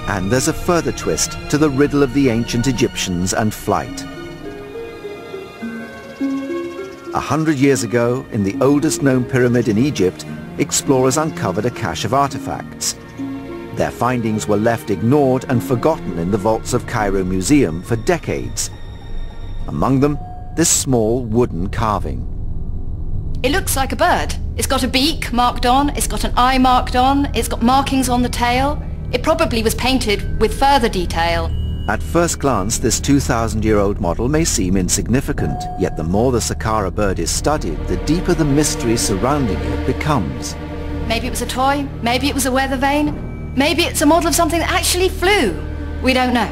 And there's a further twist to the riddle of the ancient Egyptians and flight. 100 years ago, in the oldest known pyramid in Egypt, explorers uncovered a cache of artifacts. Their findings were left ignored and forgotten in the vaults of Cairo Museum for decades. Among them, this small wooden carving. It looks like a bird. It's got a beak marked on, it's got an eye marked on, it's got markings on the tail. It probably was painted with further detail. At first glance, this 2,000-year-old model may seem insignificant, yet the more the Saqqara bird is studied, the deeper the mystery surrounding it becomes. Maybe it was a toy, maybe it was a weather vane, maybe it's a model of something that actually flew. We don't know.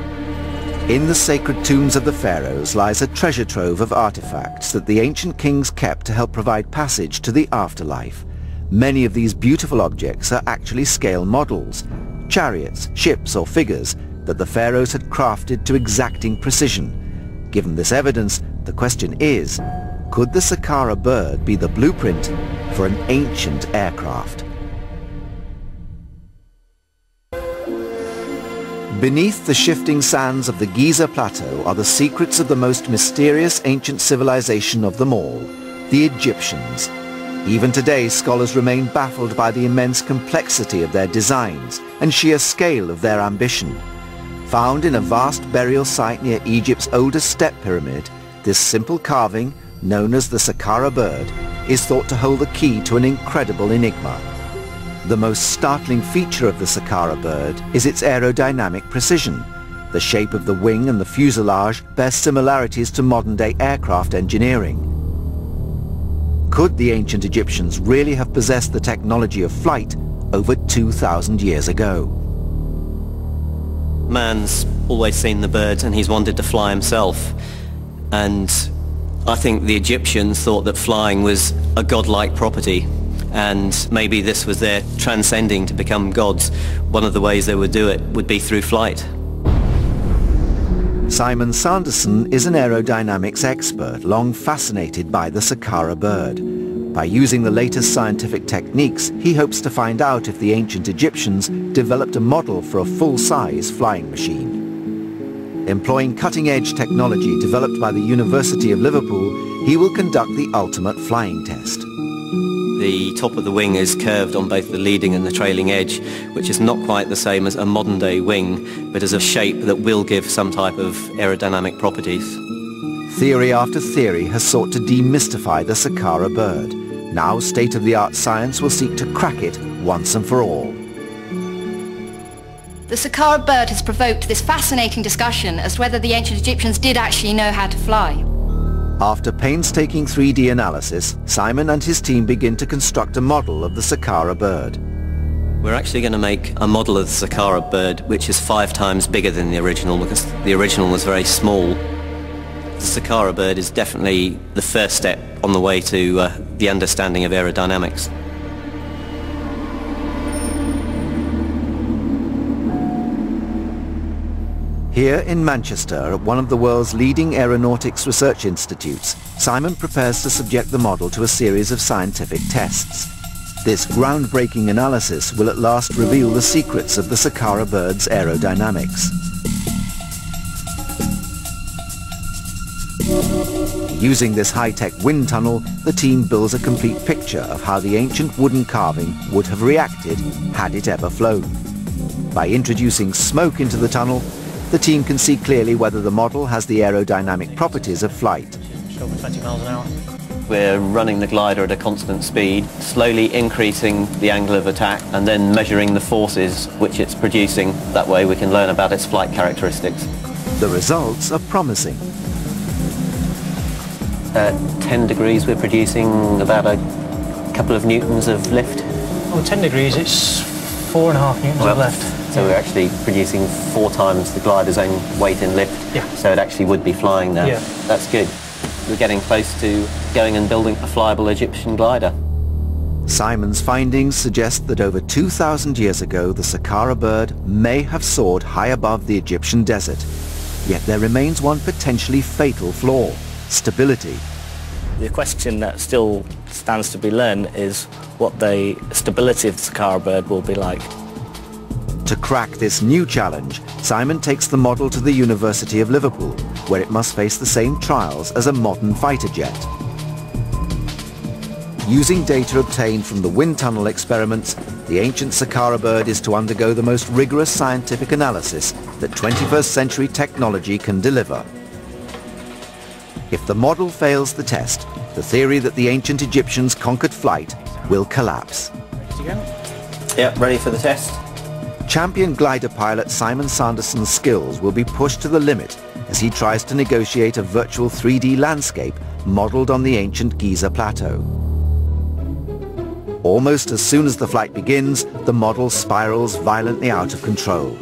In the sacred tombs of the pharaohs lies a treasure trove of artifacts that the ancient kings kept to help provide passage to the afterlife. Many of these beautiful objects are actually scale models, chariots, ships or figures that the pharaohs had crafted to exacting precision. Given this evidence, the question is, could the Saqqara bird be the blueprint for an ancient aircraft? Beneath the shifting sands of the Giza Plateau are the secrets of the most mysterious ancient civilization of them all, the Egyptians. Even today, scholars remain baffled by the immense complexity of their designs and sheer scale of their ambition. Found in a vast burial site near Egypt's oldest step pyramid, this simple carving, known as the Saqqara bird, is thought to hold the key to an incredible enigma. The most startling feature of the Saqqara bird is its aerodynamic precision. The shape of the wing and the fuselage bear similarities to modern-day aircraft engineering. Could the ancient Egyptians really have possessed the technology of flight over 2,000 years ago? Man's always seen the bird and he's wanted to fly himself. And I think the Egyptians thought that flying was a godlike property. And maybe this was their transcending to become gods. One of the ways they would do it would be through flight. Simon Sanderson is an aerodynamics expert, long fascinated by the Saqqara bird. By using the latest scientific techniques, he hopes to find out if the ancient Egyptians developed a model for a full-size flying machine. Employing cutting-edge technology developed by the University of Liverpool, he will conduct the ultimate flying test. The top of the wing is curved on both the leading and the trailing edge, which is not quite the same as a modern-day wing, but as a shape that will give some type of aerodynamic properties. Theory after theory has sought to demystify the Saqqara bird. Now state-of-the-art science will seek to crack it once and for all. The Saqqara bird has provoked this fascinating discussion as to whether the ancient Egyptians did actually know how to fly. After painstaking 3D analysis, Simon and his team begin to construct a model of the Saqqara bird. We're actually going to make a model of the Saqqara bird which is 5 times bigger than the original, because the original was very small. The Saqqara bird is definitely the first step on the way to the understanding of aerodynamics. Here in Manchester, at one of the world's leading aeronautics research institutes, Simon prepares to subject the model to a series of scientific tests. This groundbreaking analysis will at last reveal the secrets of the Saqqara bird's aerodynamics. Using this high-tech wind tunnel, the team builds a complete picture of how the ancient wooden carving would have reacted had it ever flown. By introducing smoke into the tunnel, the team can see clearly whether the model has the aerodynamic properties of flight. Over 20 miles an hour. We're running the glider at a constant speed, slowly increasing the angle of attack and then measuring the forces which it's producing. That way we can learn about its flight characteristics. The results are promising. At 10 degrees we're producing about a couple of newtons of lift. Oh, 10 degrees, it's 4.5 newtons of lift. So we're actually producing 4 times the glider's own weight in lift. Yeah. So it actually would be flying now. Yeah. That's good. We're getting close to going and building a flyable Egyptian glider. Simon's findings suggest that over 2,000 years ago, the Saqqara bird may have soared high above the Egyptian desert. Yet there remains one potentially fatal flaw: stability. The question that still stands to be learned is what the stability of the Saqqara bird will be like. To crack this new challenge, Simon takes the model to the University of Liverpool, where it must face the same trials as a modern fighter jet. Using data obtained from the wind tunnel experiments, the ancient Saqqara bird is to undergo the most rigorous scientific analysis that 21st century technology can deliver. If the model fails the test, the theory that the ancient Egyptians conquered flight will collapse. Ready to go? Yep, ready for the test. Champion glider pilot Simon Sanderson's skills will be pushed to the limit as he tries to negotiate a virtual 3D landscape modelled on the ancient Giza plateau. Almost as soon as the flight begins, the model spirals violently out of control.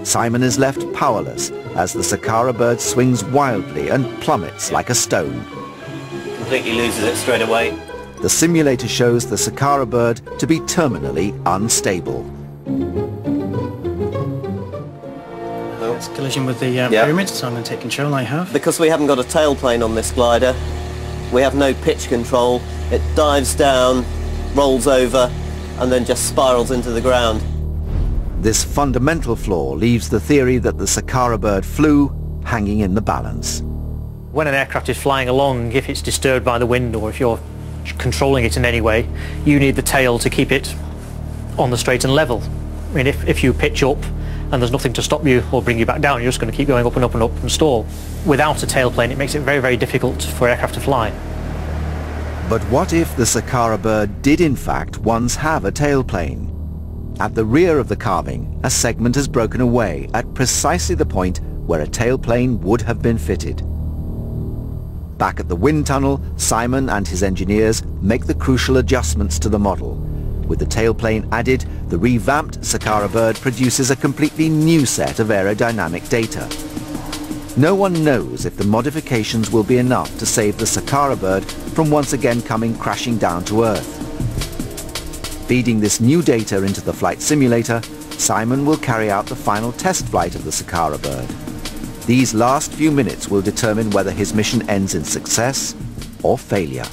Simon is left powerless as the Saqqara bird swings wildly and plummets like a stone. Completely loses it straight away. The simulator shows the Saqqara bird to be terminally unstable. It's collision with the pyramid, so I'm going to take control. I have. Because we haven't got a tailplane on this glider, we have no pitch control. It dives down, rolls over, and then just spirals into the ground. This fundamental flaw leaves the theory that the Saqqara bird flew hanging in the balance. When an aircraft is flying along, if it's disturbed by the wind or if you're controlling it in any way, you need the tail to keep it on the straight and level. I mean, if you pitch up and there's nothing to stop you or bring you back down, you're just going to keep going up and up and up and stall. Without a tailplane, it makes it very, very difficult for aircraft to fly. But what if the Saqqara bird did in fact once have a tailplane? At the rear of the carving, a segment has broken away at precisely the point where a tailplane would have been fitted. Back at the wind tunnel, Simon and his engineers make the crucial adjustments to the model. With the tailplane added, the revamped Saqqara bird produces a completely new set of aerodynamic data. No one knows if the modifications will be enough to save the Saqqara bird from once again coming crashing down to Earth. Feeding this new data into the flight simulator, Simon will carry out the final test flight of the Saqqara bird. These last few minutes will determine whether his mission ends in success or failure.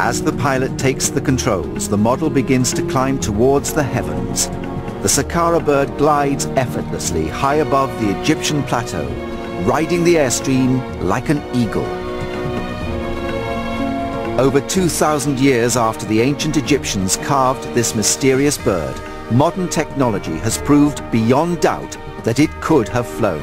As the pilot takes the controls, the model begins to climb towards the heavens. The Saqqara bird glides effortlessly high above the Egyptian plateau, riding the airstream like an eagle. Over 2,000 years after the ancient Egyptians carved this mysterious bird, modern technology has proved beyond doubt that it could have flown.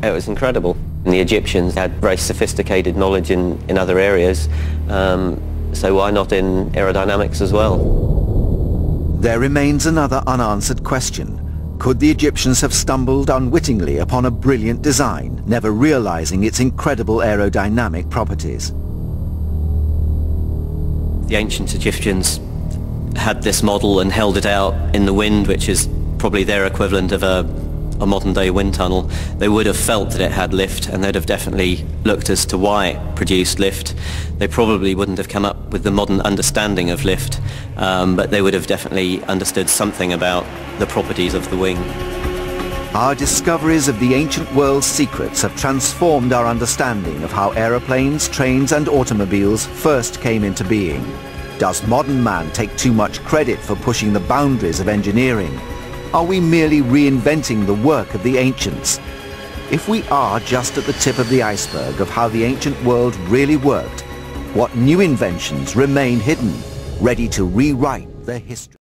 It was incredible. And the Egyptians had very sophisticated knowledge in other areas, so why not in aerodynamics as well? There remains another unanswered question. Could the Egyptians have stumbled unwittingly upon a brilliant design, never realizing its incredible aerodynamic properties? The ancient Egyptians had this model and held it out in the wind, which is probably their equivalent of a modern-day wind tunnel. They would have felt that it had lift, and they'd have definitely looked as to why it produced lift. They probably wouldn't have come up with the modern understanding of lift, but they would have definitely understood something about the properties of the wing. Our discoveries of the ancient world's secrets have transformed our understanding of how aeroplanes, trains and automobiles first came into being. Does modern man take too much credit for pushing the boundaries of engineering? Are we merely reinventing the work of the ancients? If we are just at the tip of the iceberg of how the ancient world really worked, what new inventions remain hidden, ready to rewrite their history?